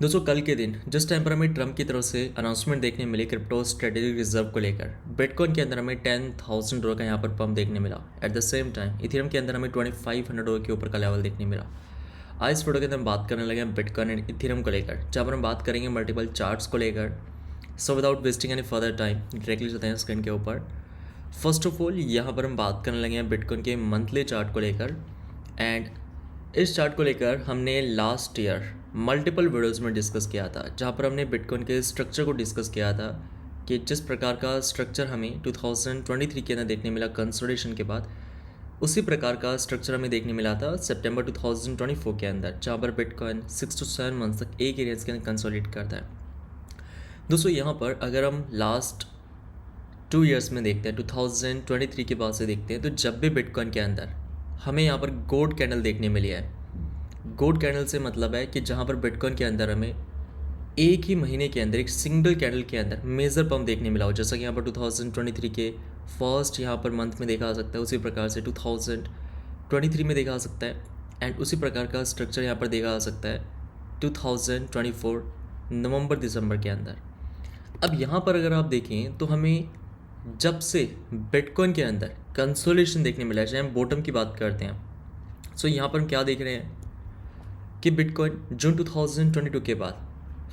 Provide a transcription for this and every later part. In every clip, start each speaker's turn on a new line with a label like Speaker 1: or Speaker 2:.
Speaker 1: दोस्तों कल के दिन जिस टाइम पर हमें ट्रम्प की तरफ से अनाउंसमेंट देखने मिली क्रिप्टो स्ट्रेटेजिक रिजर्व को लेकर, बिटकॉइन के अंदर हमें $10,000 का यहाँ पर पंप देखने मिला। At the same time Ethereum के अंदर हमें $2,500 के ऊपर का लेवल देखने मिला। आज इस वीडियो के अंदर हम बात करने लगे हैं बिटकॉइन एंड इथेरियम को लेकर, जहाँ पर हम बात करेंगे मल्टीपल चार्ट्स को लेकर। So without wasting any further time directly चलते हैं स्क्रीन के ऊपर। फर्स्ट ऑफ ऑल यहाँ पर हम बात करने लगे हैं बिटकॉइन के मंथली चार्ट को लेकर। एंड इस चार्ट को लेकर हमने लास्ट ईयर मल्टीपल वीडियोस में डिस्कस किया था, जहाँ पर हमने बिटकॉइन के स्ट्रक्चर को डिस्कस किया था कि जिस प्रकार का स्ट्रक्चर हमें 2023 के अंदर देखने मिला कंसोलिडेशन के बाद, उसी प्रकार का स्ट्रक्चर हमें देखने मिला था सितंबर 2024 के अंदर, जहाँ पर बिटकॉइन 6 to 7 मंथ तक एक एरियाज के अंदर कंसोलिडेट करता है। दोस्तों यहाँ पर अगर हम लास्ट 2 ईयर्स में देखते हैं, 2023 के बाद से देखते हैं, तो जब भी बिटकॉइन के अंदर हमें यहाँ पर गोल्ड कैंडल देखने मिली है। गोल्ड कैंडल से मतलब है कि जहाँ पर बिटकॉइन के अंदर हमें एक ही महीने के अंदर एक सिंगल कैंडल के अंदर मेजर पंप देखने मिला हो, जैसा कि यहाँ पर 2023 के फर्स्ट यहाँ पर मंथ में देखा जा सकता है, उसी प्रकार से 2023 में देखा जा सकता है। एंड उसी प्रकार का स्ट्रक्चर यहाँ पर देखा जा सकता है 2024 नवंबर दिसंबर के अंदर। अब यहाँ पर अगर आप देखें तो हमें जब से बिटकॉइन के अंदर कंसोलिडेशन देखने मिला है, चाहे हम बॉटम की बात करते हैं, सो यहाँ पर हम क्या देख रहे हैं कि बिटकॉइन जून 2022 के बाद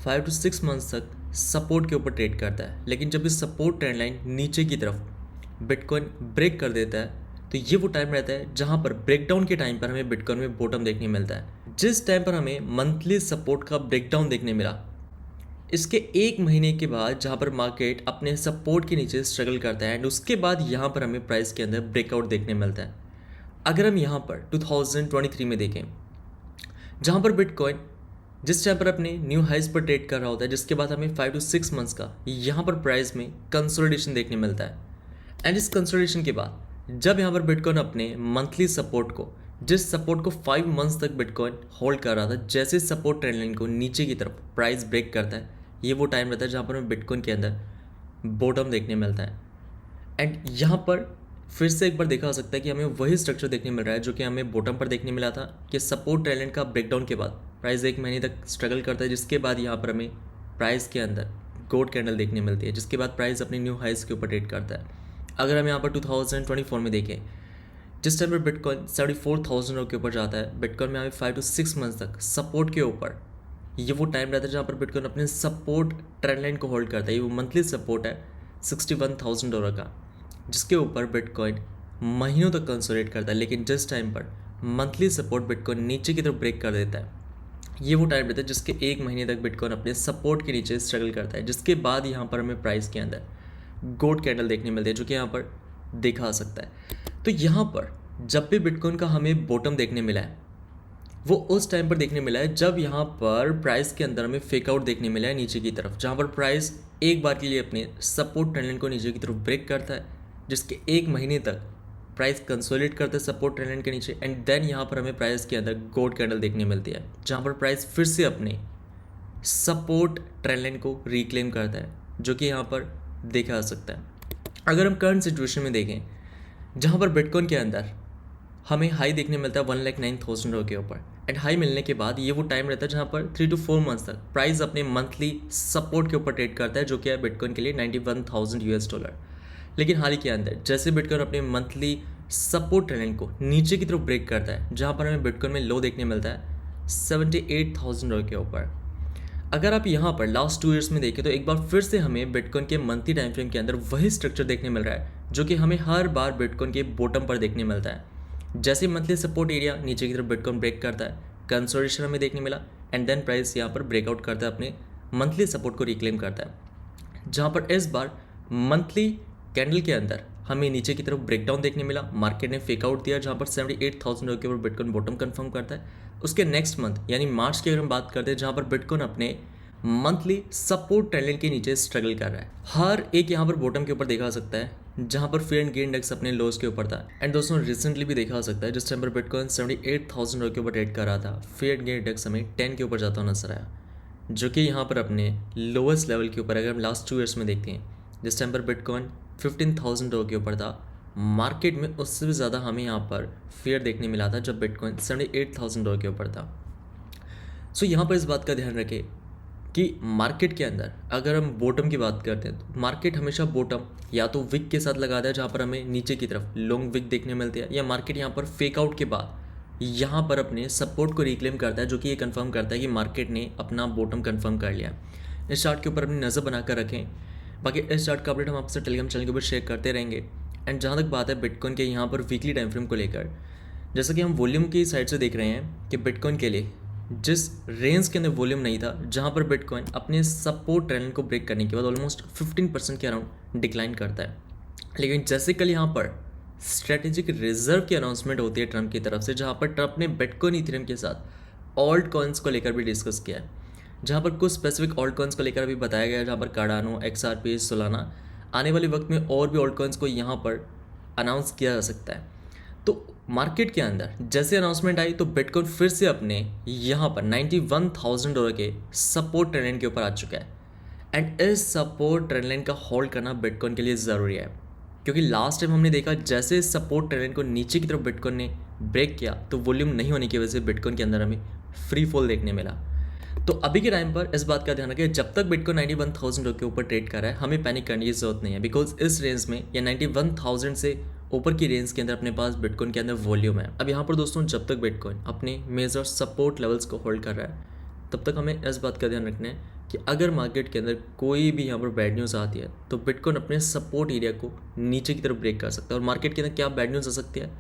Speaker 1: 5 to 6 मंथ्स तक सपोर्ट के ऊपर ट्रेड करता है। लेकिन जब इस सपोर्ट ट्रेंड लाइन नीचे की तरफ बिटकॉइन ब्रेक कर देता है, तो ये वो टाइम रहता है जहाँ पर ब्रेकडाउन के टाइम पर हमें बिटकॉइन में बॉटम देखने मिलता है। जिस टाइम पर हमें मंथली सपोर्ट का ब्रेकडाउन देखने मिला, इसके एक महीने के बाद जहाँ पर मार्केट अपने सपोर्ट के नीचे स्ट्रगल करता है, एंड उसके बाद यहाँ पर हमें प्राइस के अंदर ब्रेकआउट देखने मिलता है। अगर हम यहाँ पर 2023 में देखें, जहाँ पर बिटकॉइन जिस टाइम पर अपने न्यू हाइज पर ट्रेड कर रहा होता है, जिसके बाद हमें 5 to 6 मंथ्स का यहाँ पर प्राइस में कंसोलिडेशन देखने मिलता है। एंड इस कंसोलिडेशन के बाद जब यहाँ पर बिटकॉइन अपने मंथली सपोर्ट को, जिस सपोर्ट को 5 मंथ्स तक बिटकॉइन होल्ड कर रहा था, जैसे सपोर्ट ट्रेंड लाइन को नीचे की तरफ प्राइस ब्रेक करता है, ये वो टाइम रहता है जहाँ पर हमें बिटकॉइन के अंदर बॉटम देखने मिलता है। एंड यहाँ पर फिर से एक बार देखा जा सकता है कि हमें वही स्ट्रक्चर देखने मिल रहा है जो कि हमें बॉटम पर देखने मिला था, कि सपोर्ट ट्रेंड लाइन का ब्रेकडाउन के बाद प्राइस एक महीने तक स्ट्रगल करता है, जिसके बाद यहाँ पर हमें प्राइस के अंदर गोल्ड कैंडल देखने मिलती है, जिसके बाद प्राइस अपने न्यू हाइज के ऊपर ट्रेड करता है। अगर हम यहाँ पर 2024 में देखें, जिस टाइम पर बिटकॉइन 74,000 के ऊपर जाता है, बिटकॉइन में हमें 5 to 6 मंथ्स तक सपोर्ट के ऊपर, ये वो टाइम रहता है जहाँ पर बिटकॉइन अपने सपोर्ट ट्रेंड लाइन को होल्ड करता है। ये वो मंथली सपोर्ट है $61,000 का, जिसके ऊपर बिटकॉइन महीनों तक कंसोलिडेट करता है। लेकिन जिस टाइम पर मंथली सपोर्ट बिटकॉइन नीचे की तरफ ब्रेक कर देता है, ये वो टाइम रहता है जिसके एक महीने तक बिटकॉइन अपने सपोर्ट के नीचे स्ट्रगल करता है, जिसके बाद यहाँ पर हमें प्राइस के अंदर गोल्ड कैंडल देखने मिलती है, जो कि यहाँ पर देखा जा सकता है। तो यहाँ पर जब भी बिटकॉइन का हमें बॉटम देखने मिला है, वो उस टाइम पर देखने मिला है जब यहाँ पर प्राइस के अंदर हमें फेक आउट देखने मिला है नीचे की तरफ, जहाँ पर प्राइस एक बार के लिए अपने सपोर्ट ट्रेंड लाइन को नीचे की तरफ ब्रेक करता है, जिसके एक महीने तक प्राइस कंसोलिडेट करता है सपोर्ट ट्रेंड लाइन के नीचे। एंड देन यहाँ पर हमें प्राइस के अंदर गोल्ड कैंडल देखने मिलती है, जहाँ पर प्राइस फिर से अपने सपोर्ट ट्रेंड लाइन को रिक्लेम करता है, जो कि यहाँ पर देखा जा सकता है। अगर हम करंट सिचुएशन में देखें, जहाँ पर बिटकॉइन के अंदर हमें हाई देखने मिलता है 1,09,000 के ऊपर, एंड हाई मिलने के बाद ये वो टाइम रहता है जहाँ पर 3 to 4 मंथ्स तक प्राइस अपने मंथली सपोर्ट के ऊपर ट्रेड करता है, जो कि है बिटकॉइन के लिए $91,000। लेकिन हाल ही के अंदर जैसे बिटकॉइन अपने मंथली सपोर्ट ट्रेंड लाइन को नीचे की तरफ ब्रेक करता है, जहाँ पर हमें बिटकॉइन में लो देखने मिलता है $78,000 के ऊपर। अगर आप यहाँ पर लास्ट 2 ईयर्स में देखें, तो एक बार फिर से हमें बिटकॉइन के मंथली टाइम फ्रेम के अंदर वही स्ट्रक्चर देखने मिल रहा है, जो कि हमें हर बार बिटकॉइन के बॉटम पर देखने मिलता है। जैसे मंथली सपोर्ट एरिया नीचे की तरफ बिटकॉइन ब्रेक करता है, कंसोलिडेशन हमें देखने मिला, एंड देन प्राइस यहाँ पर ब्रेकआउट करता है, अपने मंथली सपोर्ट को रिक्लेम करता है। जहाँ पर इस बार मंथली कैंडल के अंदर हमें नीचे की तरफ ब्रेकडाउन देखने मिला, मार्केट ने फेक आउट दिया, जहाँ पर $78,000 के ऊपर बिटकॉइन बॉटम कंफर्म करता है। उसके नेक्स्ट मंथ यानी मार्च की अगर हम बात करते हैं, जहाँ पर बिटकॉइन अपने मंथली सपोर्ट ट्रेंड लाइन के नीचे स्ट्रगल कर रहा है, हर एक यहाँ पर बॉटम के ऊपर देखा जा सकता है, जहाँ पर फेयर एंड गेन इंडेक्स अपने लोज के ऊपर था। एंड दोस्तों रिसेंटली भी देखा जा सकता है, जिस टाइम पर बिटकॉइन $78,000 के ऊपर ट्रेड कर रहा था, फेयर एंड गेन इंडेक्स हमें 10 के ऊपर जाता हुआ नजर आया, जो कि यहाँ पर अपने लोवेस्ट लेवल के ऊपर अगर हम लास्ट 2 ईयर्स में देखते हैं, जिस टाइम पर बिटकॉइन $15,000 के ऊपर था, मार्केट में उससे भी ज़्यादा हमें यहाँ पर फेयर देखने मिला था जब बिटकॉइन $78,000 के ऊपर था। सो यहाँ पर इस बात का ध्यान रखें कि मार्केट के अंदर अगर हम बॉटम की बात करते हैं तो मार्केट हमेशा बॉटम या तो विक के साथ लगाता है जहाँ पर हमें नीचे की तरफ लॉन्ग विक देखने मिलती है, या मार्केट यहाँ पर फेक आउट के बाद यहाँ पर अपने सपोर्ट को रिक्लेम करता है, जो कि ये कंफर्म करता है कि मार्केट ने अपना बॉटम कंफर्म कर लिया। इस चार्ट के ऊपर अपनी नज़र बनाकर रखें। बाकी इस चार्ट का अपडेट हम आपसे टेलीग्राम चैनल के ऊपर शेयर करते रहेंगे। एंड जहाँ तक बात है बिटकॉइन के यहाँ पर वीकली टाइम फ्रेम को लेकर, जैसा कि हम वॉल्यूम की साइड से देख रहे हैं कि बिटकॉइन के लिए जिस रेंज के अंदर वॉल्यूम नहीं था, जहाँ पर बिटकॉइन अपने सपोर्ट ट्रेंड को ब्रेक करने के बाद ऑलमोस्ट 15% के अराउंड डिक्लाइन करता है। लेकिन जैसे कल यहाँ पर स्ट्रेटेजिक रिजर्व की अनाउंसमेंट होती है ट्रम्प की तरफ से, जहाँ पर ट्रम्प ने बिटकॉइन इथेरियम के साथ ऑल्ट कॉइन्स को लेकर भी डिस्कस किया है, जहाँ पर कुछ स्पेसिफिक ऑल्ट कॉइन्स को लेकर भी बताया गया है, जहाँ पर कार्डानो, XRP, सोलाना, आने वाले वक्त में और भी ऑल्ट कॉइन्स को यहाँ पर अनाउंस किया जा सकता है। तो मार्केट के अंदर जैसे अनाउंसमेंट आई तो बिटकॉइन फिर से अपने यहाँ पर $91,000 के सपोर्ट ट्रेंड लाइन के ऊपर आ चुका है। एंड इस सपोर्ट ट्रेंड लाइन का होल्ड करना बिटकॉइन के लिए ज़रूरी है, क्योंकि लास्ट टाइम हमने देखा जैसे सपोर्ट ट्रेंड लाइन को नीचे की तरफ बिटकॉइन ने ब्रेक किया तो वॉल्यूम नहीं होने की वजह से बिटकॉइन के अंदर हमें फ्री फॉल देखने मिला। तो अभी के टाइम पर इस बात का ध्यान रखें, जब तक बिटकॉइन $91,000 के ऊपर ट्रेड कर रहा है हमें पैनिक करने की जरूरत नहीं है, बिकॉज इस रेंज में या 91,000 से ऊपर की रेंज के अंदर अपने पास बिटकॉइन के अंदर वॉल्यूम है। अब यहाँ पर दोस्तों जब तक बिटकॉइन अपने मेजर सपोर्ट लेवल्स को होल्ड कर रहा है तब तक हमें इस बात का ध्यान रखना है कि अगर मार्केट के अंदर कोई भी यहाँ पर बैड न्यूज़ आती है तो बिटकॉइन अपने सपोर्ट एरिया को नीचे की तरफ ब्रेक कर सकता है। और मार्केट के अंदर क्या बैड न्यूज़ आ सकती है,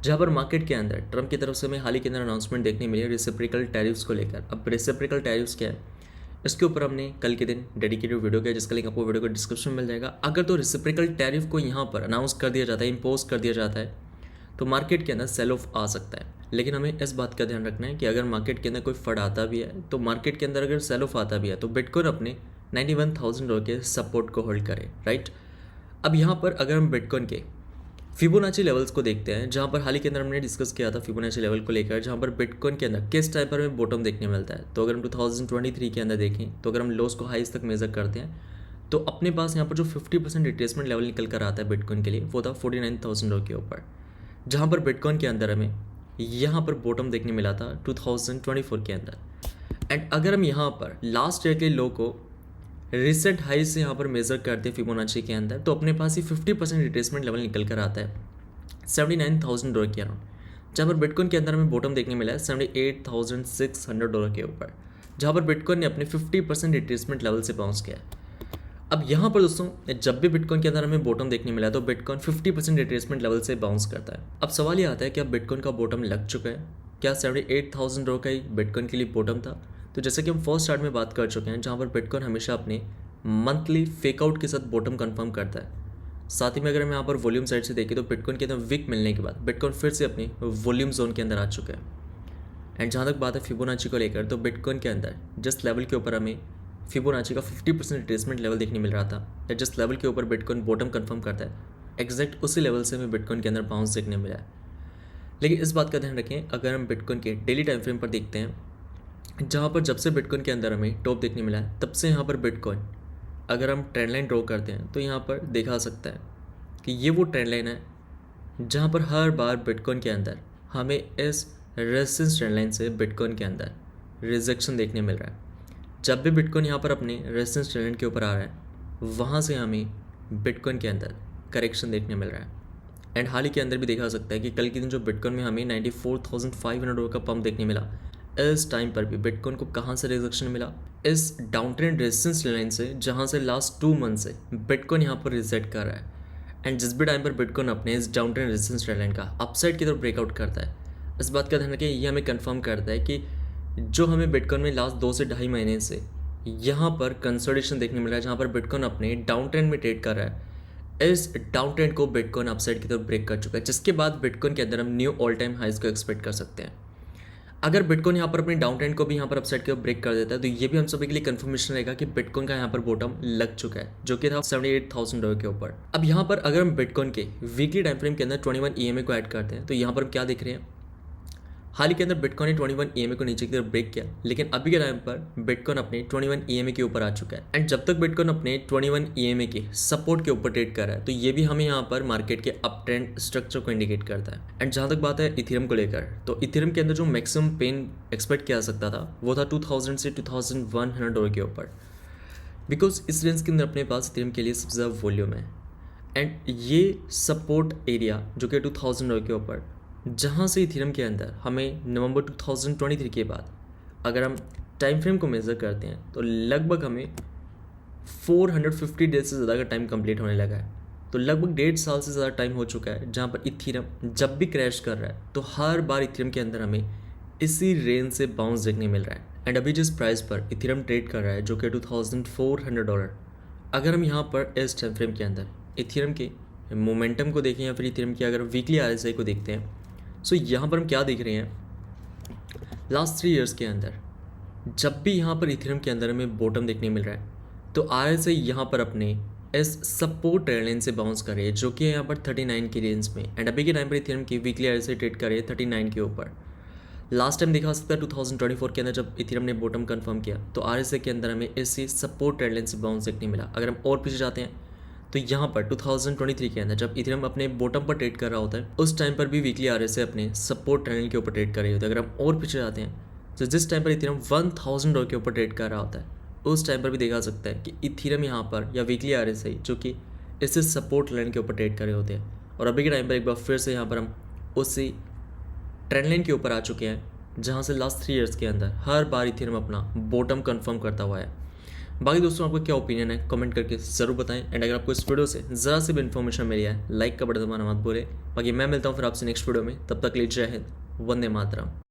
Speaker 1: जहाँ पर मार्केट के अंदर ट्रम्प की तरफ से हमें हाल ही के अंदर अनाउंसमेंट देखने मिली है रेसिप्रोकल टैरिफ्स को लेकर। अब रेसिप्रोकल टैरिफ्स क्या है, इसके ऊपर हमने कल के दिन डेडिकेटेड वीडियो किया, जिसका लिंक आपको वीडियो को डिस्क्रिप्शन में मिल जाएगा। अगर तो रेसिप्रोकल टैरिफ को यहाँ पर अनाउंस कर दिया जाता है, इम्पोज कर दिया जाता है, तो मार्केट के अंदर सेल ऑफ आ सकता है। लेकिन हमें इस बात का ध्यान रखना है कि अगर मार्केट के अंदर कोई फंड आता भी है तो मार्केट के अंदर अगर सेल ऑफ आता भी है तो बिटकॉइन अपने $91,000 के सपोर्ट को होल्ड करे, राइट। अब यहाँ पर अगर हम बिटकॉइन के फिबोनाची लेवल्स को देखते हैं, जहाँ पर हाल ही के अंदर हमने डिस्कस किया था फिबोनाची लेवल को लेकर, जहाँ पर बिटकॉइन के अंदर किस टाइप पर हमें बॉटम देखने मिलता है। तो अगर हम 2023 के अंदर देखें तो अगर हम लोस को हाइज तक मेजर करते हैं तो अपने पास यहाँ पर जो 50% रिट्रेसमेंट लेवल निकल कर आता है बिटकॉइन के लिए वो था $49,000 के ऊपर, जहाँ पर बिटकॉइन के अंदर हमें यहाँ पर बॉटम देखने मिला था 2024 के अंदर। एंड अगर हम यहाँ पर लास्ट ईयर के लो को रिसेंट हाई से यहाँ पर मेजर करते हैं फिबोनाची के अंदर तो अपने पास ही 50% रिट्रेसमेंट लेवल निकल कर आता है $79,000 के अराउंड, जहाँ पर बिटकॉइन के अंदर हमें बॉटम देखने मिला है $78,600 के ऊपर, जहाँ पर बिटकॉइन ने अपने 50% रिट्रेसमेंट लेवल से बाउंस किया है। अब यहाँ पर दोस्तों जब भी बिटकॉइन के अंदर हमें बॉटम देखने मिला है तो बिटकॉइन 50% रिट्रेसमेंट लेवल से बाउंस करता है। अब सवाल ये आता है कि अब बिटकॉइन का बॉटम लग चुका है, क्या $78,000 का ही बिटकॉइन के लिए बॉटम था। तो जैसे कि हम फर्स्ट चार्ट में बात कर चुके हैं, जहाँ पर बिटकॉइन हमेशा अपने मंथली फेकआउट के साथ बॉटम कंफर्म करता है। साथ ही में अगर हम यहाँ पर वॉल्यूम साइड से देखें तो बिटकॉइन के अंदर वीक मिलने के बाद बिटकॉइन फिर से अपने वॉल्यूम जोन के अंदर आ चुका है। एंड जहाँ तक बात है फिबोनाची को लेकर तो बिटकॉइन के अंदर जिस लेवल के ऊपर हमें फिबोनाची का 50% रिट्रेसमेंट लेवल देखने मिल रहा था, या जिस लेवल के ऊपर बिटकॉइन बॉटम कंफर्म करता है, एग्जैक्ट उसी लेवल से हमें बिटकॉइन के अंदर बाउंस देखने मिला है। लेकिन इस बात का ध्यान रखें, अगर हम बिटकॉइन के डेली टाइम फ्रेम पर देखते हैं, जहाँ पर जब से बिटकॉइन के अंदर हमें टॉप देखने मिला है तब से यहाँ पर बिटकॉइन अगर हम ट्रेंड लाइन ड्रॉ करते हैं तो यहाँ पर देखा सकता है कि ये वो ट्रेंड लाइन है जहाँ पर हर बार बिटकॉइन के अंदर हमें इस रेजिस्टेंस ट्रेंड लाइन से बिटकॉइन के अंदर रिजेक्शन देखने मिल रहा है। जब भी बिटकॉइन यहाँ पर अपने रेजिस्टेंस ट्रेंड लाइन के ऊपर आ रहा है वहाँ से हमें बिटकॉइन के अंदर करेक्शन देखने मिल रहा है। एंड हाल ही के अंदर भी देखा सकता है कि कल के दिन जो बिटकॉइन में हमें $94,500 का पंप देखने मिला, इस टाइम पर भी बिटकॉइन को कहाँ से रिजेक्शन मिला, इस डाउन ट्रेंड रेजिस्टेंस लाइन से, जहाँ से लास्ट 2 मंथ से बिटकॉइन यहाँ पर रिजेक्ट कर रहा है। एंड जिस भी टाइम पर बिटकॉइन अपने इस डाउन ट्रेंड रेजिस्टेंस लाइन का अपसाइड की तरफ ब्रेकआउट करता है, इस बात का ध्यान रखें, ये हमें कंफर्म करता है कि जो हमें बिटकॉइन में लास्ट 2 से 2.5 महीने से यहाँ पर कंसोलिडेशन देखने मिल रहा है, जहाँ पर बिटकॉइन अपने डाउन ट्रेंड में ट्रेड कर रहा है, इस डाउन ट्रेंड को बिटकॉइन अपसाइड की तरफ ब्रेक कर चुका है, जिसके बाद बिटकॉइन के अंदर हम न्यू ऑल टाइम हाइज को एक्सपेक्ट कर सकते हैं। अगर बिटकॉइन यहाँ पर अपनी डाउन ट्रेंड को भी यहाँ पर अपसाइड की तरफ ब्रेक कर देता है तो ये भी हम सभी के लिए कंफर्मेशन रहेगा कि बिटकॉइन का यहाँ पर बॉटम लग चुका है, जो कि था $78,000 के ऊपर। अब यहाँ पर अगर हम बिटकॉइन के वीकली टाइम फ्रेम के अंदर 21 EMA को ऐड करते हैं तो यहाँ पर हम क्या देख रहे हैं, हाल ही के अंदर बिटकॉइन ने 21 ईएमए को नीचे की तरफ ब्रेक किया, लेकिन अभी के टाइम पर बिटकॉइन अपने 21 ईएमए के ऊपर आ चुका है। एंड जब तक बिटकॉइन अपने 21 ईएमए के सपोर्ट के ऊपर ट्रेड कर रहा है तो ये भी हमें यहाँ पर मार्केट के अप ट्रेंड स्ट्रक्चर को इंडिकेट करता है। एंड जहाँ तक बात है इथेरियम को लेकर, तो इथेरियम के अंदर जो मैक्सिमम पेन एक्सपेक्ट किया जा सकता था वो था 2000 से $2100 के ऊपर, बिकॉज इस रेंज के अंदर अपने पास इथेरियम के लिए सबसे ज़्यादा वॉल्यूम है। एंड ये सपोर्ट एरिया जो कि $2000 के ऊपर, जहाँ से इथेरियम के अंदर हमें नवंबर 2023 के बाद अगर हम टाइम फ्रेम को मेज़र करते हैं तो लगभग हमें 450 डेज से ज़्यादा का टाइम कंप्लीट होने लगा है। तो लगभग 1.5 साल से ज़्यादा टाइम हो चुका है जहाँ पर इथेरियम जब भी क्रैश कर रहा है तो हर बार इथेरियम के अंदर हमें इसी रेंज से बाउंस देखने मिल रहा है। एंड अभी जिस प्राइस पर इथेरियम ट्रेड कर रहा है जो कि $2400, अगर हम यहाँ पर इस टाइम फ्रेम के अंदर इथेरियम के मोमेंटम को देखें या फिर इथेरियम की अगर वीकली आरएसआई को देखते हैं, सो यहाँ पर हम क्या देख रहे हैं, लास्ट 3 इयर्स के अंदर जब भी यहाँ पर इथेरियम के अंदर हमें बॉटम देखने मिल रहा है तो आरएसआई यहाँ पर अपने इस सपोर्ट रेंज से बाउंस कर रही है जो कि यहाँ पर 39 की रेंज में। एंड अभी के टाइम पर इथेरियम की वीकली आरएसआई ट्रेड कर रही है 39 के ऊपर। लास्ट टाइम देखा सकता है 2024 के अंदर जब इथेरियम ने बॉटम कंफर्म किया तो आरएसआई के अंदर हमें इसी सपोर्ट रेंज से बाउंस देखने मिला। अगर हम और पीछे जाते हैं तो यहाँ पर 2023 के अंदर जब इथेरियम अपने बॉटम पर ट्रेड कर रहा होता है उस टाइम पर भी वीकली आरएसआई अपने सपोर्ट ट्रेंड के ऊपर ट्रेड कर रही होती है। अगर हम और पीछे जाते हैं तो जिस टाइम पर इथेरियम $1000 के ऊपर ट्रेड कर रहा होता है उस टाइम पर भी देखा सकता है कि इथेरियम यहाँ पर या वीकली आरएसआई जो कि इससे सपोर्ट लाइन के ऊपर ट्रेड कर रहे होते हैं। और अभी के टाइम पर एक बार फिर से यहाँ पर हम उसी ट्रेंड लाइन के ऊपर आ चुके हैं जहाँ से लास्ट 3 इयर्स के अंदर हर बार इथेरियम अपना बॉटम कंफर्म करता हुआ है। बाकी दोस्तों आपका क्या ओपिनियन है कमेंट करके ज़रूर बताएं। एंड अगर आपको इस वीडियो से ज़रा सी भी इन्फॉर्मेशन मिली है लाइक का बटन दबाना मत भूलें। बाकी मैं मिलता हूँ फिर आपसे नेक्स्ट वीडियो में, तब तक के लिए जय हिंद, वंदे मातरम।